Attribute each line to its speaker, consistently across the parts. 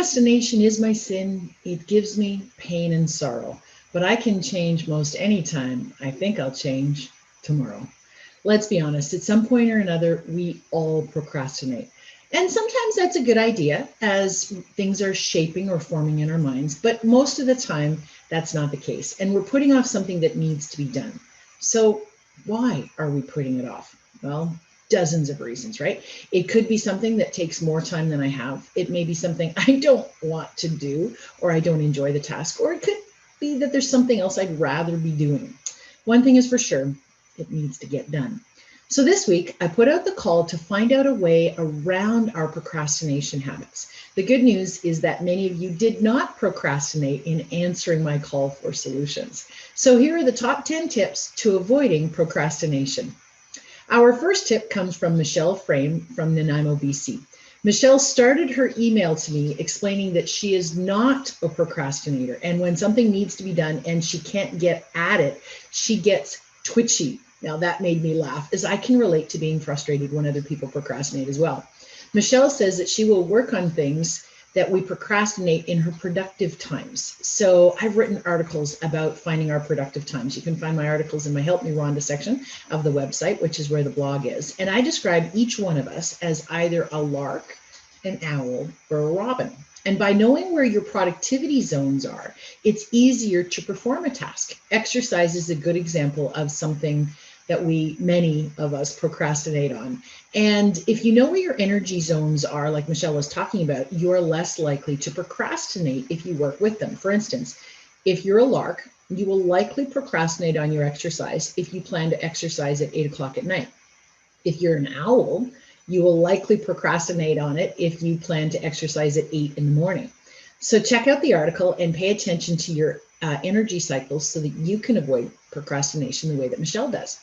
Speaker 1: Procrastination is my sin. It gives me pain and sorrow, but I can change most any time. I think I'll change tomorrow. Let's be honest, at some point or another, we all procrastinate. And sometimes that's a good idea as things are shaping or forming in our minds, but most of the time, that's not the case. And we're putting off something that needs to be done. So, why are we putting it off? Well, dozens of reasons, right? It could be something that takes more time than I have. It may be something I don't want to do, or I don't enjoy the task, or it could be that there's something else I'd rather be doing. One thing is for sure, it needs to get done. So this week, I put out the call to find out a way around our procrastination habits. The good news is that many of you did not procrastinate in answering my call for solutions. So here are the top 10 tips to avoiding procrastination. Our first tip comes from Michelle Frame from Nanaimo, BC. Michelle started her email to me explaining that she is not a procrastinator. And when something needs to be done and she can't get at it, she gets twitchy. Now that made me laugh, as I can relate to being frustrated when other people procrastinate as well. Michelle says that she will work on things that we procrastinate in her productive times. So I've written articles about finding our productive times. You can find my articles in my Help Me Rhonda section of the website, which is where the blog is. And I describe each one of us as either a lark, an owl, or a robin. And by knowing where your productivity zones are, it's easier to perform a task. Exercise is a good example of something that many of us procrastinate on. And if you know where your energy zones are, like Michelle was talking about, you're less likely to procrastinate if you work with them. For instance, if you're a lark, you will likely procrastinate on your exercise if you plan to exercise at 8 o'clock at night. If you're an owl, you will likely procrastinate on it if you plan to exercise at 8 in the morning. So check out the article and pay attention to your energy cycles so that you can avoid procrastination the way that Michelle does.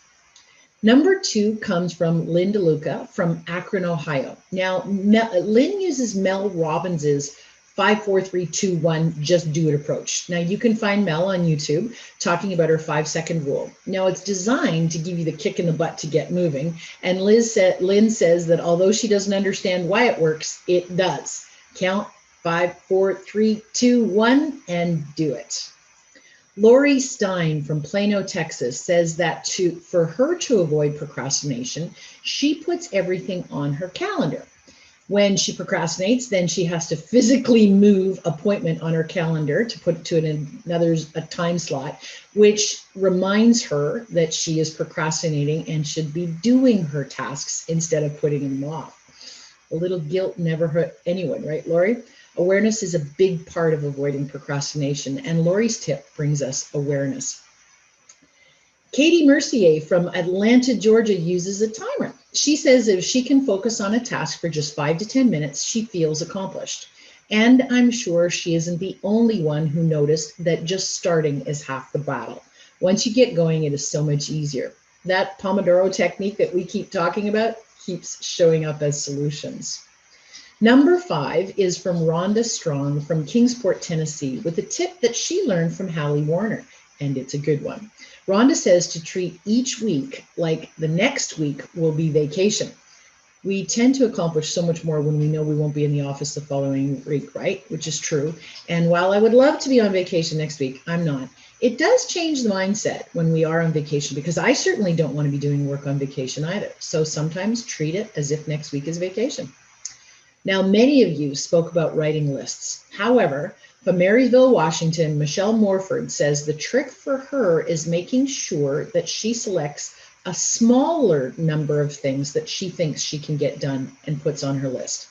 Speaker 1: Number 2 comes from Lynn DeLuca from Akron, Ohio. Now, Lynn uses Mel Robbins's 5-4-3-2-1 just do it approach. Now, you can find Mel on YouTube talking about her 5-second rule. Now, it's designed to give you the kick in the butt to get moving. And Lynn says that although she doesn't understand why it works, it does. Count 5, 4, 3, 2, 1, and do it. Lori Stein from Plano, Texas says that for her to avoid procrastination, she puts everything on her calendar. When she procrastinates, then she has to physically move appointment on her calendar to put it to a time slot, which reminds her that she is procrastinating and should be doing her tasks instead of putting them off. A little guilt never hurt anyone, right, Lori? Awareness is a big part of avoiding procrastination, and Lori's tip brings us awareness. Katie Mercier from Atlanta, Georgia uses a timer. She says if she can focus on a task for just 5 to 10 minutes, she feels accomplished. And I'm sure she isn't the only one who noticed that just starting is half the battle. Once you get going, it is so much easier. That Pomodoro technique that we keep talking about keeps showing up as solutions. Number 5 is from Rhonda Strong from Kingsport, Tennessee, with a tip that she learned from Hallie Warner, and it's a good one. Rhonda says to treat each week like the next week will be vacation. We tend to accomplish so much more when we know we won't be in the office the following week, right? Which is true. And while I would love to be on vacation next week, I'm not. It does change the mindset when we are on vacation, because I certainly don't want to be doing work on vacation either. So sometimes treat it as if next week is vacation. Now, many of you spoke about writing lists. However, from Marysville, Washington, Michelle Morford says the trick for her is making sure that she selects a smaller number of things that she thinks she can get done and puts on her list.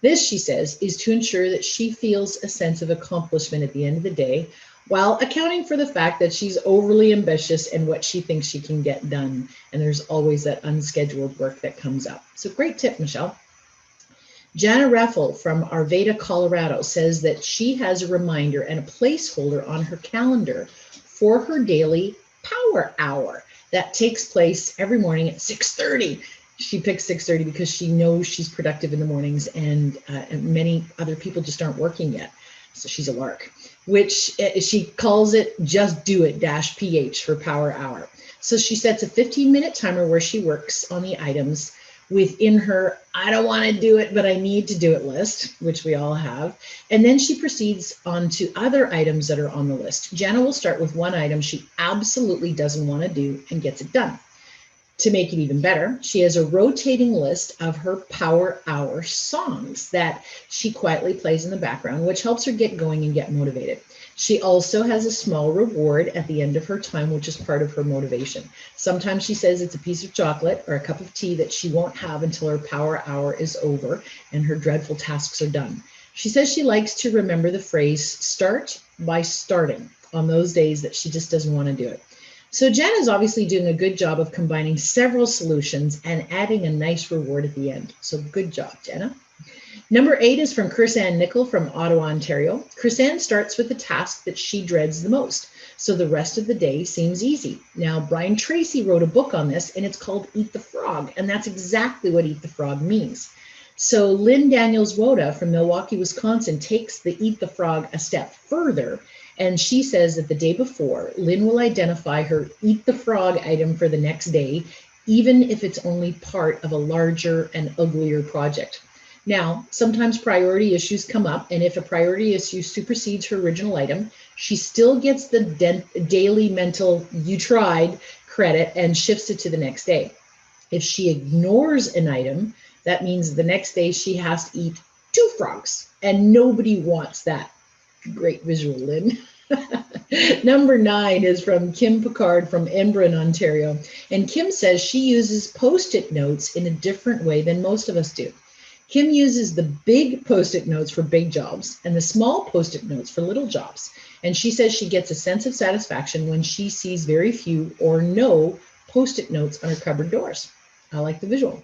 Speaker 1: This, she says, is to ensure that she feels a sense of accomplishment at the end of the day, while accounting for the fact that she's overly ambitious in what she thinks she can get done. And there's always that unscheduled work that comes up. So great tip, Michelle. Jana Reffel from Arvada, Colorado says that she has a reminder and a placeholder on her calendar for her daily power hour that takes place every morning at 6:30. She picks 6:30 because she knows she's productive in the mornings, and many other people just aren't working yet. So she's a lark, which she calls it just do it -PH, her power hour. So she sets a 15-minute timer where she works on the items within her I don't want to do it, but I need to do it list, which we all have. And then she proceeds on to other items that are on the list. Jana will start with one item she absolutely doesn't want to do and gets it done. To make it even better, she has a rotating list of her power hour songs that she quietly plays in the background, which helps her get going and get motivated. She also has a small reward at the end of her time, which is part of her motivation. Sometimes she says it's a piece of chocolate or a cup of tea that she won't have until her power hour is over and her dreadful tasks are done. She says she likes to remember the phrase, start by starting, on those days that she just doesn't want to do it. So Jen is obviously doing a good job of combining several solutions and adding a nice reward at the end. So good job, Jenna. Number 8 is from Chrisanne Nickel from Ottawa, Ontario. Chrisanne starts with the task that she dreads the most, so the rest of the day seems easy. Now, Brian Tracy wrote a book on this, and it's called Eat the Frog, and that's exactly what Eat the Frog means. So Lynn Daniels Woda from Milwaukee, Wisconsin takes the Eat the Frog a step further, and she says that the day before, Lynn will identify her Eat the Frog item for the next day, even if it's only part of a larger and uglier project. Now, sometimes priority issues come up, and if a priority issue supersedes her original item, she still gets the daily mental "you tried" credit and shifts it to the next day. If she ignores an item, that means the next day she has to eat 2 frogs, and nobody wants that. Great visual, Lynn. Number 9 is from Kim Picard from Embrun, Ontario. And Kim says she uses Post-it notes in a different way than most of us do. Kim uses the big Post-it notes for big jobs and the small Post-it notes for little jobs. And she says she gets a sense of satisfaction when she sees very few or no Post-it notes on her cupboard doors. I like the visual.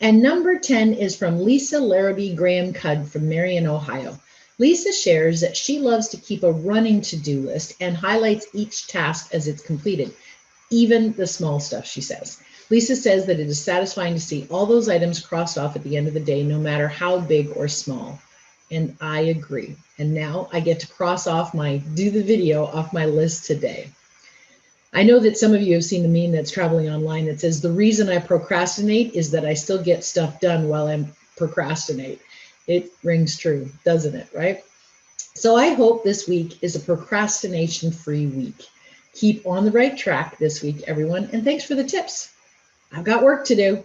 Speaker 1: And number 10 is from Lisa Larrabee Graham Cudd from Marion, Ohio. Lisa shares that she loves to keep a running to-do list and highlights each task as it's completed, even the small stuff, she says. Lisa says that it is satisfying to see all those items crossed off at the end of the day, no matter how big or small. And I agree. And now I get to cross off my do the video off my list today. I know that some of you have seen the meme that's traveling online that says the reason I procrastinate is that I still get stuff done while I procrastinate. It rings true, doesn't it, right? So I hope this week is a procrastination-free week. Keep on the right track this week, everyone, and thanks for the tips. I've got work to do.